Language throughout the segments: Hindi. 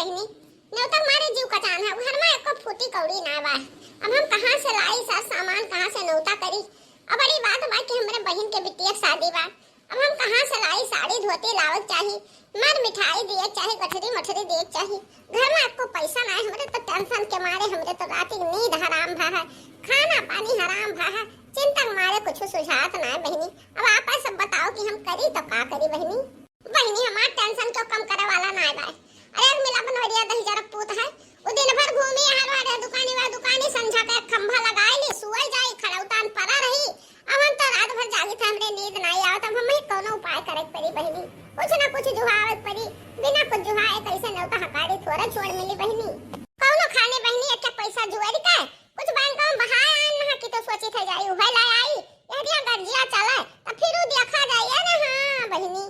बहनी न्योता मारे जीव का जान है घर में एको फूटी कौड़ी ना बा। अब हम कहां से लाई सब सामान कहां से न्योता करी। अब बड़ी बात बा कि हमरे बहन के बिटिया शादी बा। अब हम कहां से लाई साड़ी धोती लावत चाही मर मिठाई दिए चाहे गठरी मठरी दिए चाही। घर में एको पैसा ना है हमरे तो टेंशन के मारे हमरे तो रात की नींद हराम भा है खाना पानी हराम भा है चिंता के मारे कुछ सुझात ना है बहनी। अब आप सब बताओ कि हम करी तो का करी बहनी। बहनी हमार टेंशन क्यों कम करे वाला ना है भाई। अरे मिला बनवरिया 10,000 पूत है वो दिन भर घूमी हर दुकानी संझा का खंभा लगाए ले सुई जाई खड़ौतान परा रही। अब हम तो रात भर जागी थे हमरे नींद नहीं आवत। अब हमें कोनो उपाय करे पड़ी बहनी कुछ ना कुछ जुहावत पड़ी बिना कुछ जुहाए कैसे नौता हकारी थोड़ा छोड़ मिली बहनी। कोनो खाने बहनी अच्छा पैसा जुआरी का कुछ बैंक में बहाए आन ना कि तो सोची थे जाई उहे लाई आई यदि गर्जिया चले तो फिर देखा जाए ना। हां बहनी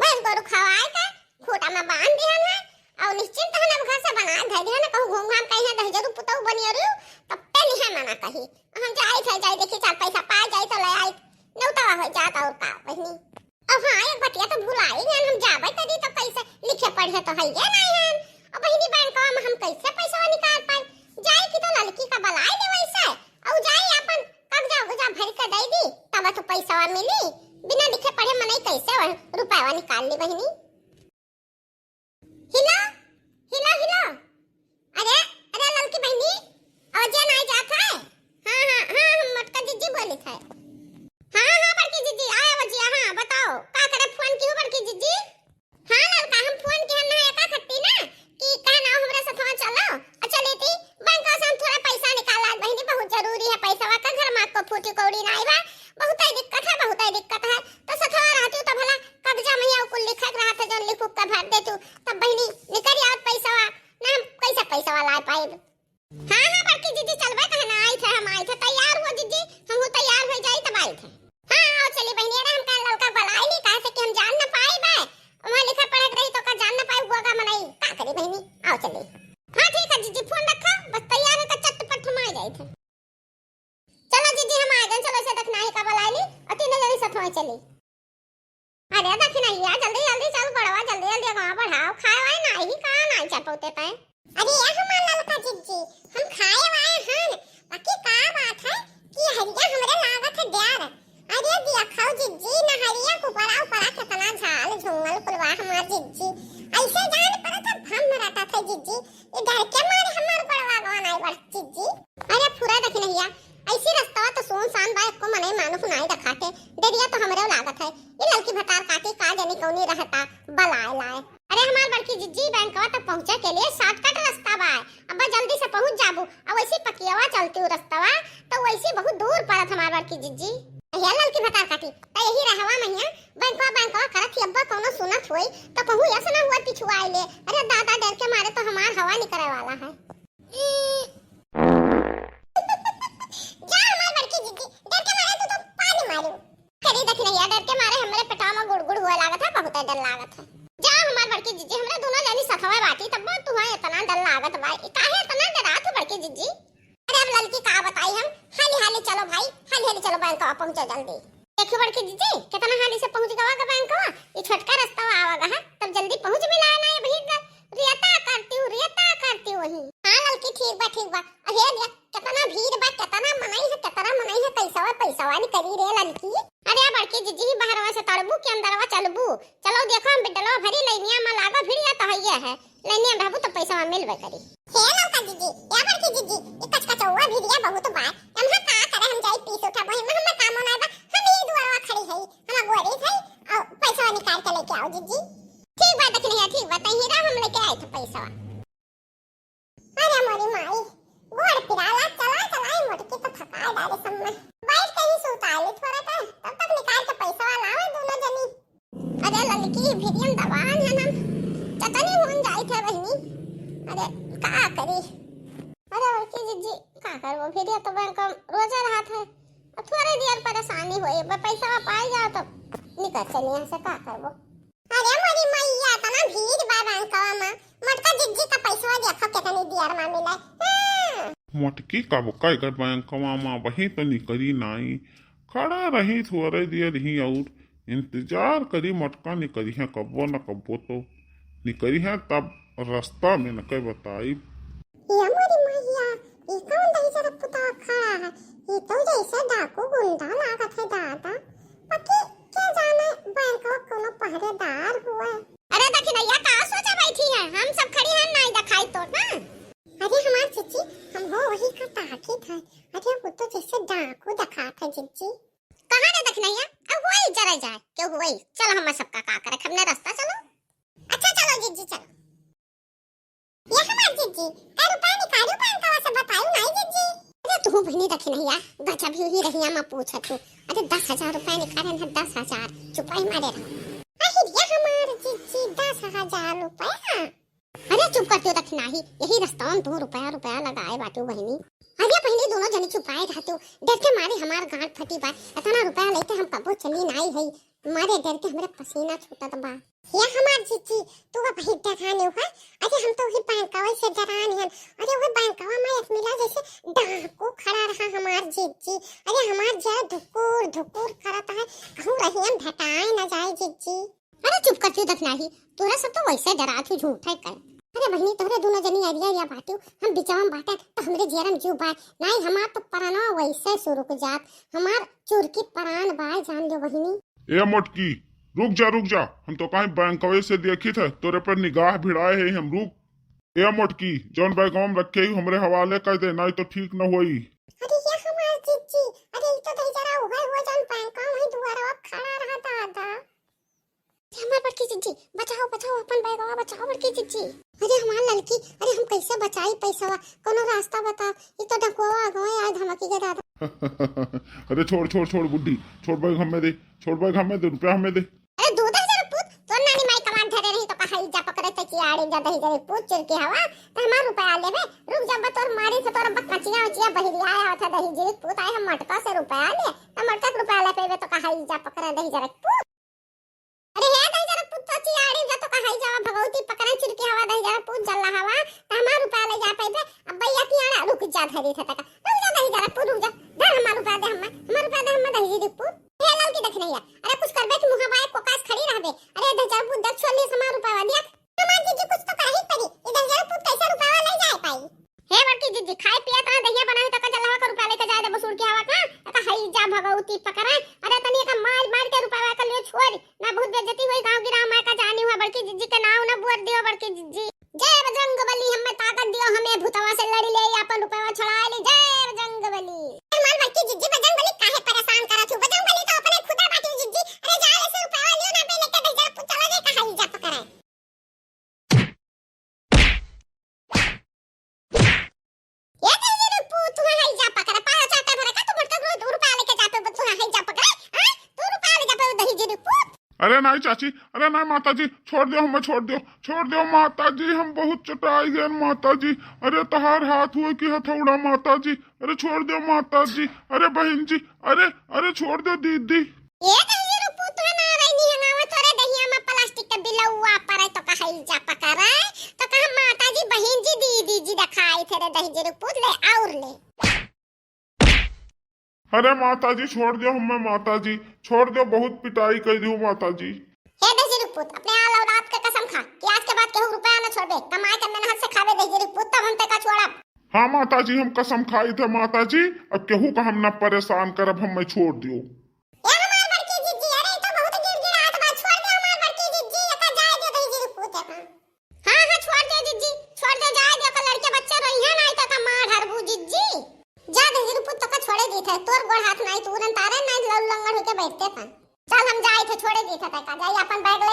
बस गोरु खवाए का खूटा में बांध दिया है और निश्चिंत है ना घर से बना दे दिया ना कहूं घूम घाम कहीं 10,000 पुतौ बनी और तब पे नहीं मना कही हम जाई थे जाई देखी चार पैसा पा जाई तो ले आई नौता हो जाता और का बहनी। अब हां एक बतिया तो भुलाई ना हम जाबे तदी तो कैसे लिखे पढ़े तो है ये नहीं है। अब बहनी बैंक में हम कैसे पैसा निकाल पाए जाई कि तो लड़की का बलाई दे वैसे और जाई अपन कागजा उगजा भर के दे दी तब तो पैसा मिली बिना लिखे पढ़े मने कैसे रुपया निकाल ली बहनी। हिला हिला हिला अरे अरे लड़की बहनी आवाज नहीं जाता है। हां हम मटका जीजी बोली थे। हां बड़की जीजी आया बजिया। हां बताओ का करे फोन क्यों बड़की जीजी। हां लड़का हम फोन के हम ना का खट्टी ना कि कहना हमरे साथ चलो अच्छा लेती बैंक से हम थोड़ा पैसा निकाला बहनी बहुत जरूरी है पैसा का घर में को फूटी कौड़ी ना आईबा बहुत ही दिक्कत है तो सथवा रहती तो भला कब्जा में या कुल लिखत रहा था जन लिखू का भर दे तू तब बहनी निकल आवत पैसा ना हम कैसे पैसा ला पाए। हां बड़की जीजी चलबे कहना आई थे हम आई थे तैयार हो जीजी हम तैयार हो जाई तब आई थे। हां आओ चली बहनी अरे हम का लड़का बलाई नहीं कहा से कि हम जान ना पाई बे वहां लिखा पढ़त रही तो का जान ना पाई होगा मनाई का करी बहनी आओ चली। हां ठीक है जीजी फोन रखो बस तैयार है तो चटपट हम आ जाई थे। चलो जीजी हम आ गए चलो से देखना है का बलाई ली और तीनों जने साथ में चली। अरे देखना यार जल्दी जल्दी चल बड़वा जल्दी जल्दी वहां बढ़ाओ खाए वाए नहीं कहां नहीं चपोते पे। अरे ये हमार ललका जीजी हम खाए वाए हैं बाकी का बात है कि हरिया हमरे लागत है द्यार। अरे दिया खाओ जीजी ना हरिया को पड़ा कितना झाल झुंगल पुलवा हमार जीजी ऐसे जान पर था हम मराता था जीजी ये डर के मारे हमार पड़वा गवा नहीं बढ़ जीजी। अरे पूरा देख नहीं ऐसी रास्ता तो सुनसान बा को मने मानु नहीं दिखाते देरिया तो हमरे लागत है ये लड़की भतार काटी का जानी कौनी रहता बलाए लाए। अरे हमार बड़की जीजी बैंकवा तक पहुंचे के लिए शॉर्टकट रास्ता बा अब जल्दी से पहुंच जाबू अब वैसी पकियावा चलती हूं रास्तावा तो वैसी बहुत दूर पड़त हमार बड़की जीजी ये लड़की भतार काटी तो यही रहवा मैया बैंकवा करत अब्बा कोनो सुनत होई तो कहूं ऐसा ना हुआ पिछुआ ले। अरे दादा डर के मारे तो हमार हवा निकले वाला है। जा हमार बड़की जीजी डर के मारे तो पानी मारू खरी देख नहीं डर के मारे हमरे पेटा में गुड़गुड़ हुआ लागत है बहुत डर लागत है। जा हमार बड़की जीजी हमरे दोनों जानी सथवा बाटी तब तुम्हें इतना डर लागत बा काहे इतना डरात हो बड़की जीजी। अरे अब लड़की का बताई हम हाली चलो भाई हाली चलो बैंक पहुंचो जल्दी। देखो बड़की जीजी कितना हाली से पहुंच गवा का बैंक ये छोटका रास्ता आवागा है तब जल्दी पहुंच भी लाए ना ये भीड़ रियता करती हूं वही। हां लड़की ठीक बा अरे ये कितना भीड़ बा कितना मनाई है पैसा वाली करी रे लड़की। अरे बड़की जीजी बाहरवा से तड़बू के अंदरवा चलबू चलो देखो हम बिडलवा भरी लैनिया में लागा भिड़िया तो हइया है लैनिया रहबू तो पैसा मिलबे करी। हे लौका जीजी या बड़की जीजी ये कचकचौवा भिड़िया बहुत बा हम का करे हम जाई पीस उठा वही में हम काम ना बा हम ये दुआरवा खड़ी है हम गोरी है और पैसा निकाल के लेके आओ जीजी। ठीक बात देखनी ठीक बात हीरा हम लेके आए थे पैसा। अरे मोरी माई गोड़ पिराला चला मोटकी तो थका डाले सब में बैठ के ही सुता ले थोड़ा सा तब तक निकाल के पैसा लावे दोनों जनी। अरे लड़की भिरियम दवान है ना चटनी होन जाई थे बहनी। अरे का करी अरे लड़की जीजी का करबो भिरिया तो बैंक रोजा रहा था थोड़ी देर परेशानी होए पैसा पाई जाओ तो निकल चली यहां से का करबो। अरे मोरी मैया तना भीड़ बा बैंकवा में मटका जीजी का पैसा देखो कितनी देर में मिला। मटकी का बुका कर बैंकवा में वही तो निकली नाई खड़ा रही थोड़े देर ही और इंतजार करी मटका निकली है कब्बो न कब्बो तो निकली है तब रास्ता में न कई बताई। ये हमारी मैया, ये कौन दही जरा पुता खड़ा है? ये तो जैसे डाकू गुंडा लागत है दादा। पति क्या जाने बैंक का कोनो पहरेदार हुआ। अरे दखिनैया का सोचा बैठी है? हम सब खड़ी हैं नहीं दिखाई तो ना। अरे हमार चिच्ची, हम हो वही का ताकीद है। अरे वो तो जैसे डाकू दिखात है चिच्ची। कहां रे दखिनैया? अब वही जरा जाए क्यों वही। चलो हम सबका का करे हमने रास्ता चलो। अच्छा चलो जिज्जी चलो। ये हमार जिज्जी का रुपया निकालू बैंक का से बताऊ नहीं जिज्जी। अरे तू बहनी दखिनैया गजब ही रहिया मैं पूछत हूं। अरे 10,000 रुपया निकाले ना 10,000 चुपाई मारे रहो। अरे ये हमार जिज्जी 10,000 रुपया। अरे चुप करते हो दखिना ही यही रास्ता में 2 रुपया लगाए बाटू बहनी। अरे पहले दोनों जनी चुपाए रहते हो डर के मारे हमार गांठ फटी बा। इतना रुपया लेते हम कबो चली नहीं है मारे डर के हमरे पसीना छूटत बा। ये हमार जिज्जी तू वही डराने हुआ। अरे हम तो वही बैंकवा से डराने हैं। अरे वो बैंकवा में एक मिला जैसे डाकू खड़ा रहा हमार जिज्जी। अरे हमार जरा धुकुर धुकुर करता है कहूं रही हम भटाए न जाए जिज्जी। अरे चुप कर क्यों दखना ही तोरा सब तो वैसे डरा तू झूठा ही कर। अरे बहनी तोरे दोनों जनी अरिया या बाटू हम बिचावन बाटे तो हमरे जियरम जीव बाय नहीं हमार तो पराना वैसे शुरू को जात हमार चुरकी परान बाय जान लो बहनी। ए मोटकी रुक जा हम तो कहीं बैंकवे से देखी थे तोरे पर निगाह भिड़ाए है हम रुक। ए मोटकी जौन बैंकवा में रखे ही हमरे हवाले कर दे नहीं तो ठीक न होई। अरे ये हमार जिज्जी अरे तो दई जरा हुआ जौन बैंकवा में दुआरा खड़ा रहा दादा। हमार बड़की जिज्जी बचाओ अपन बैगवा बचाओ बड़की जिज्जी। अरे हमार लड़की अरे हम कैसे बचाई पैसा कोनो रास्ता बता। ये तो डकवा आ गए आज धमकी के दादा। अरे छोड़ बुड्ढी छोड़ बैग हमें दे रुपया हमें दे। अरे 2,000 पुत तो नानी माई कमान धरे रही तो कहाई जा पकड़े ते की आड़े जा दही जरे पुत चल के हवा तो हमार रुपया लेबे। रुक जा तोर मारी से तोर बकचिया बहिरी आया था दही जरे पुत आए हम मटका से रुपया ले तो मटका के रुपया ले पेबे तो कहाई जा पकड़े दही जरे पुत। अरे हे दही जरे पुत तो चियाड़ी जा तो कहाई जा भगवती पकड़े चल के हवा दही जरे पुत जल्ला हवा तो हमार रुपया ले जा पेबे। अब भैया की आड़ा रुक जा धरी था रुक जा दही जरे पुत रुक जा धर हमार रुपया दे हम दही जरे पुत। हे लड़की देख नहीं है अरे कुछ करबे कि मुहा बाय कोकास खड़ी रहबे। अरे 10,000 पुत 40 हमार रुपया दिया हमार जीजी कुछ तो करही पड़ी। ये 10,000 पुत कैसे रुपया ले जाए पाई। हे बड़की जीजी खाए पिया ता दहिया बनावे तो जलवा का रुपया लेके जाए दे बसूर के हवा का हई जा भगवती पकड़े। अरे तनी का मार के रुपया का ले छोड़ ना बहुत बेइज्जती हुई गांव गिराव माय का जानी हुआ। बड़की जीजी के नाव ना बुअर दियो बड़की जीजी। जय बजरंगबली हमें ताकत दियो हमें भूतवा से लड़ी ले अपन रुपया छुड़ा ले। जय बजरंगबली। मार बड़की जीजी बजरंगबली काहे परेशान करत हो। बजरंगबली तो अपने खुदा बाटी जीजी। अरे जा ऐसे रुपया लियो ना पे लेके दे जा चला दे कहाई जा पकड़े। ये दे पुत तू हई जा पकड़े पारा चाटा भरे का तू बड़का रुपया लेके जाते तू हई जा पकड़े। हां तू रुपया ले जा पे दही जी पुत। अरे नहीं चाची अरे नहीं माताजी छोड़ दो माताजी हम बहुत चटाई गए माताजी। अरे तहार हाथ हुए कि हथौड़ा माताजी। अरे छोड़ दो माताजी। अरे बहन जी अरे छोड़ दो दीदी। ये दही रो पुत ना रही है ना तोरे दहिया में प्लास्टिक का बिलौआ पड़े तो कहाई जा पकड़े तो कहा माताजी बहन जी दीदी जी दिखाई थे रे दही रो पुत ले और ले। अरे माताजी छोड़ दो हमें माताजी छोड़ दो बहुत पिटाई कर दी माताजी। हे दही पुत अपने आल औलाद के कसम खा कि आज के बाद केहू रुपया न छोड़बे कमाई के मेहनत से खावे दही पुत तब हम ते का छोड़ब। हाँ माताजी हम कसम खाई थे माताजी अब केहू का हम न परेशान करब हमें छोड़ दियो। ये हमार बड़की जिज्जी अरे तो बहुत गिड़गिड़ात बा छोड़ दे हमार बड़की जिज्जी एका जाए दे दही पुत एका। हां छोड़ दे जिज्जी छोड़ दे जाए दे का लड़के बच्चे रही है नहीं तो का मार हरबू जिज्जी। जा दही पुत तो का छोड़े दी थे तोर गोड़ हाथ नहीं तू उड़न तारे नहीं लंगड़ होके बैठते था। चल हम जाए थे छोड़े दी थे का जाई अपन बैग